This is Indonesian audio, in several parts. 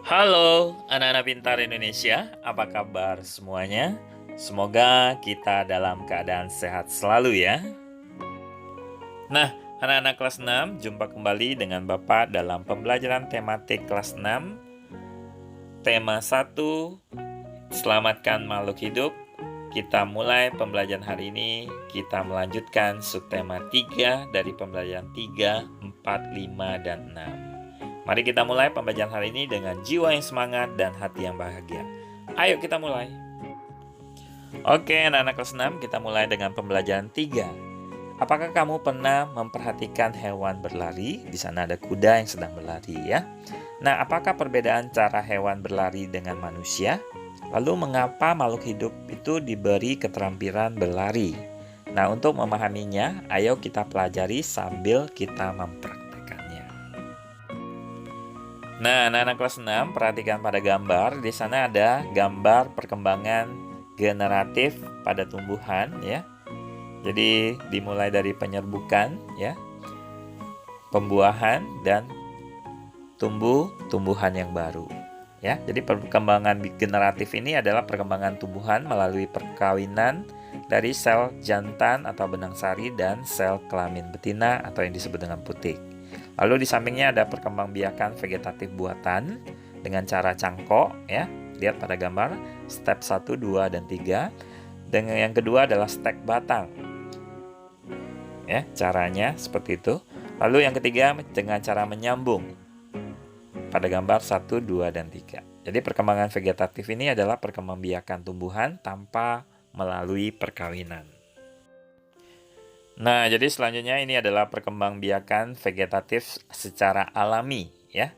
Halo anak-anak pintar Indonesia, apa kabar semuanya? Semoga kita dalam keadaan sehat selalu ya. Nah, anak-anak kelas 6, jumpa kembali dengan Bapak dalam pembelajaran tematik kelas 6. Tema 1, selamatkan makhluk hidup. Kita mulai pembelajaran hari ini, kita melanjutkan subtema 3 dari pembelajaran 3, 4, 5, dan 6. Mari kita mulai pembelajaran hari ini dengan jiwa yang semangat dan hati yang bahagia. Ayo kita mulai. Oke, anak-anak kelas 6, kita mulai dengan pembelajaran 3. Apakah kamu pernah memperhatikan hewan berlari? Di sana ada kuda yang sedang berlari ya. Nah, apakah perbedaan cara hewan berlari dengan manusia? Lalu mengapa makhluk hidup itu diberi keterampilan berlari? Nah, untuk memahaminya, ayo kita pelajari sambil kita mempraktekannya. Nah, anak-anak kelas 6, perhatikan pada gambar. Di sana ada gambar perkembangan generatif pada tumbuhan ya. Jadi dimulai dari penyerbukan ya, pembuahan dan tumbuhan yang baru. Ya, jadi perkembangan generatif ini adalah perkembangan tumbuhan melalui perkawinan dari sel jantan atau benang sari dan sel kelamin betina atau yang disebut dengan putik. Lalu di sampingnya ada perkembangbiakan vegetatif buatan dengan cara cangkok ya. Lihat pada gambar step 1, 2, dan 3. Dan yang kedua adalah stek batang. Ya, caranya seperti itu. Lalu yang ketiga dengan cara menyambung. Pada gambar 1, 2, dan 3. Jadi perkembangan vegetatif ini adalah perkembangbiakan tumbuhan tanpa melalui perkawinan. Nah, jadi selanjutnya ini adalah perkembangbiakan vegetatif secara alami ya.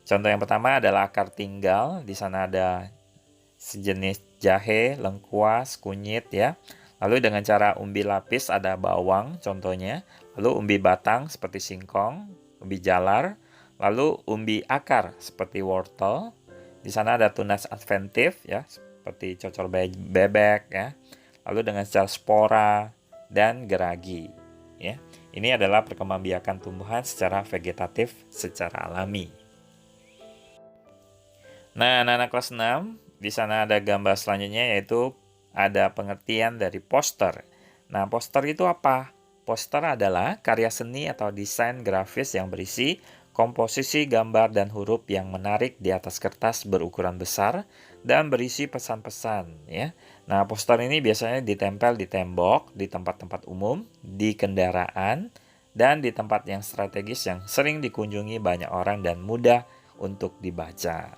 Contoh yang pertama adalah akar tinggal. Di sana ada sejenis jahe, lengkuas, kunyit ya. Lalu dengan cara umbi lapis ada bawang contohnya. Lalu umbi batang seperti singkong, umbi jalar. Lalu umbi akar seperti wortel. Di sana ada tunas adventif ya, seperti cocor bebek ya. Lalu dengan sel spora dan geragi ya. Ini adalah perkembangbiakan tumbuhan secara vegetatif secara alami. Nah, anak-anak kelas 6, di sana ada gambar selanjutnya yaitu ada pengertian dari poster. Nah, poster itu apa? Poster adalah karya seni atau desain grafis yang berisi komposisi gambar dan huruf yang menarik di atas kertas berukuran besar dan berisi pesan-pesan ya. Nah, poster ini biasanya ditempel di tembok, di tempat-tempat umum, di kendaraan, dan di tempat yang strategis yang sering dikunjungi banyak orang dan mudah untuk dibaca.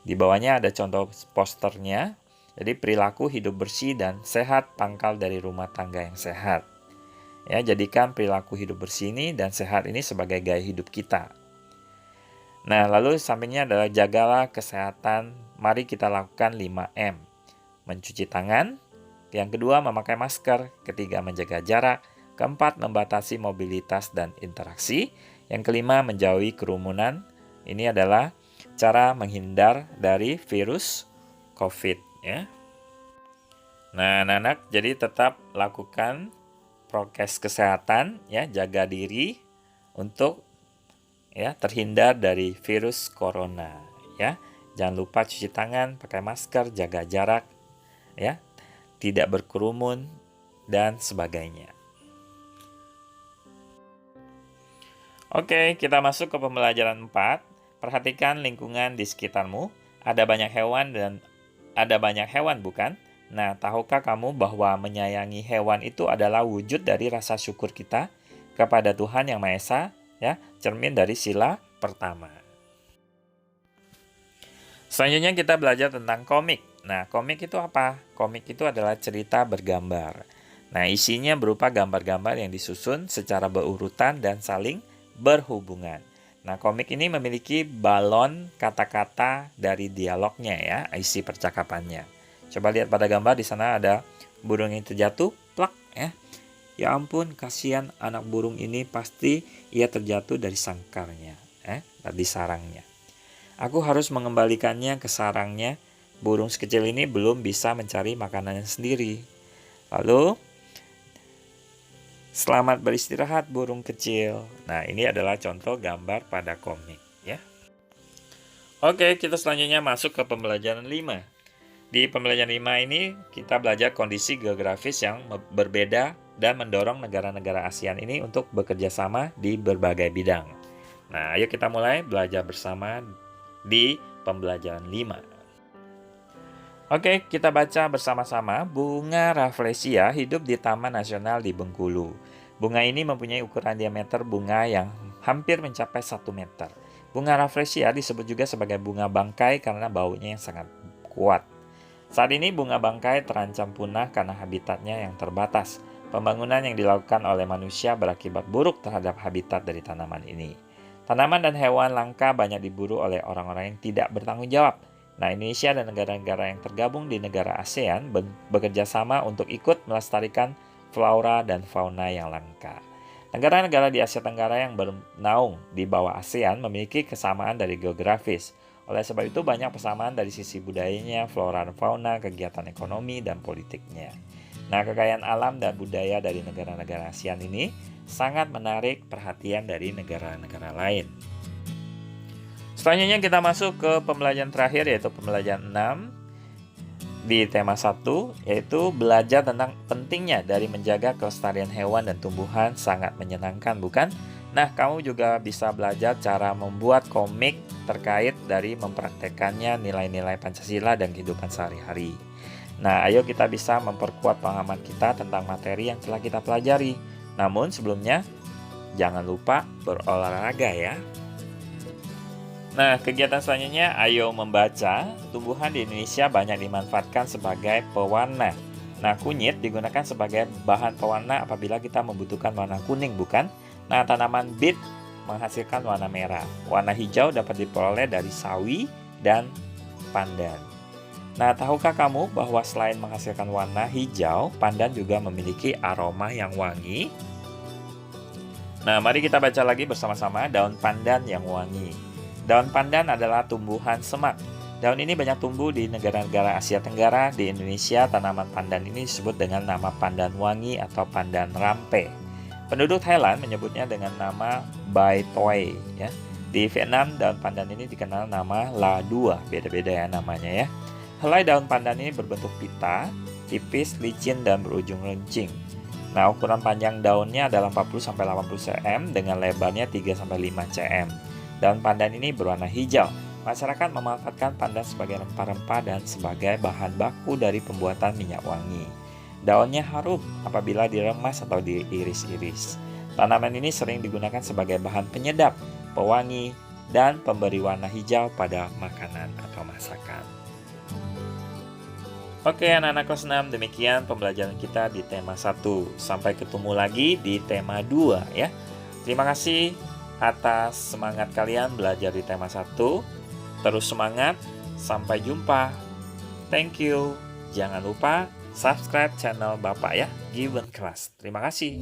Di bawahnya ada contoh posternya. Jadi perilaku hidup bersih dan sehat pangkal dari rumah tangga yang sehat. Ya, jadikan perilaku hidup bersih ini dan sehat ini sebagai gaya hidup kita. Nah, lalu sampingnya adalah jagalah kesehatan. Mari kita lakukan 5M. Mencuci tangan. Yang kedua, memakai masker. Ketiga, menjaga jarak. Keempat, membatasi mobilitas dan interaksi. Yang kelima, menjauhi kerumunan. Ini adalah cara menghindar dari virus COVID ya. Nah, anak-anak, jadi tetap lakukan prokes kesehatan ya, jaga diri untuk ya terhindar dari virus corona ya. Jangan lupa cuci tangan, pakai masker, jaga jarak ya, tidak berkerumun dan sebagainya. Oke, kita masuk ke pembelajaran 4. Perhatikan lingkungan di sekitarmu. Ada banyak hewan bukan? Nah, tahukah kamu bahwa menyayangi hewan itu adalah wujud dari rasa syukur kita kepada Tuhan Yang Maha Esa, ya, cermin dari sila pertama. Selanjutnya kita belajar tentang komik. Nah, komik itu apa? Komik itu adalah cerita bergambar. Nah, isinya berupa gambar-gambar yang disusun secara berurutan dan saling berhubungan. Nah, komik ini memiliki balon kata-kata dari dialognya ya, isi percakapannya. Coba lihat pada gambar, di sana ada burung yang terjatuh, plak ya. Ya ampun, kasihan anak burung ini, pasti ia terjatuh dari sangkarnya, dari sarangnya. Aku harus mengembalikannya ke sarangnya. Burung sekecil ini belum bisa mencari makanannya sendiri. Lalu Selamat beristirahat burung kecil. Nah, ini adalah contoh gambar pada komik ya. Oke, kita selanjutnya masuk ke pembelajaran 5. Di pembelajaran 5 ini kita belajar kondisi geografis yang berbeda dan mendorong negara-negara ASEAN ini untuk bekerja sama di berbagai bidang. Nah, ayo kita mulai belajar bersama di pembelajaran 5. Oke, kita baca bersama-sama. Bunga Rafflesia hidup di Taman Nasional di Bengkulu. Bunga ini mempunyai ukuran diameter bunga yang hampir mencapai 1 meter. Bunga Rafflesia disebut juga sebagai bunga bangkai karena baunya yang sangat kuat. Saat ini bunga bangkai terancam punah karena habitatnya yang terbatas. Pembangunan yang dilakukan oleh manusia berakibat buruk terhadap habitat dari tanaman ini. Tanaman dan hewan langka banyak diburu oleh orang-orang yang tidak bertanggung jawab. Nah, Indonesia dan negara-negara yang tergabung di negara ASEAN bekerja sama untuk ikut melestarikan flora dan fauna yang langka. Negara-negara di Asia Tenggara yang bernaung di bawah ASEAN memiliki kesamaan dari geografis. Oleh sebab itu banyak persamaan dari sisi budayanya, flora dan fauna, kegiatan ekonomi, dan politiknya. Nah, kekayaan alam dan budaya dari negara-negara ASEAN ini sangat menarik perhatian dari negara-negara lain. Selanjutnya kita masuk ke pembelajaran terakhir yaitu pembelajaran 6 di tema 1 yaitu belajar tentang pentingnya dari menjaga kelestarian hewan dan tumbuhan sangat menyenangkan, bukan? Nah, kamu juga bisa belajar cara membuat komik terkait dari mempraktekannya nilai-nilai Pancasila dan kehidupan sehari-hari. Nah, ayo kita bisa memperkuat pemahaman kita tentang materi yang telah kita pelajari. Namun sebelumnya, jangan lupa berolahraga ya. Nah, kegiatan selanjutnya, ayo membaca. Tumbuhan di Indonesia banyak dimanfaatkan sebagai pewarna. Nah, kunyit digunakan sebagai bahan pewarna apabila kita membutuhkan warna kuning, bukan? Nah, tanaman bit menghasilkan warna merah. Warna hijau dapat diperoleh dari sawi dan pandan. Nah, tahukah kamu bahwa selain menghasilkan warna hijau, pandan juga memiliki aroma yang wangi? Nah, mari kita baca lagi bersama-sama daun pandan yang wangi. Daun pandan adalah tumbuhan semak. Daun ini banyak tumbuh di negara-negara Asia Tenggara. Di Indonesia, tanaman pandan ini disebut dengan nama pandan wangi atau pandan rampe. Penduduk Thailand menyebutnya dengan nama Bai Toi. Ya. Di Vietnam, daun pandan ini dikenal nama La Dua. Beda-beda ya namanya ya. Helai daun pandan ini berbentuk pita, tipis, licin, dan berujung runcing. Nah, ukuran panjang daunnya adalah 40-80 cm dengan lebarnya 3-5 cm. Daun pandan ini berwarna hijau. Masyarakat memanfaatkan pandan sebagai rempah-rempah dan sebagai bahan baku dari pembuatan minyak wangi. Daunnya harum apabila diremas atau diiris-iris. Tanaman ini sering digunakan sebagai bahan penyedap, pewangi, dan pemberi warna hijau pada makanan atau masakan. Oke, anak-anak kelas 6, demikian pembelajaran kita di tema 1. Sampai ketemu lagi di tema 2 ya. Terima kasih atas semangat kalian belajar di tema 1. Terus semangat, sampai jumpa. Thank you. Jangan lupa subscribe channel Bapak ya, Given Class. Terima kasih.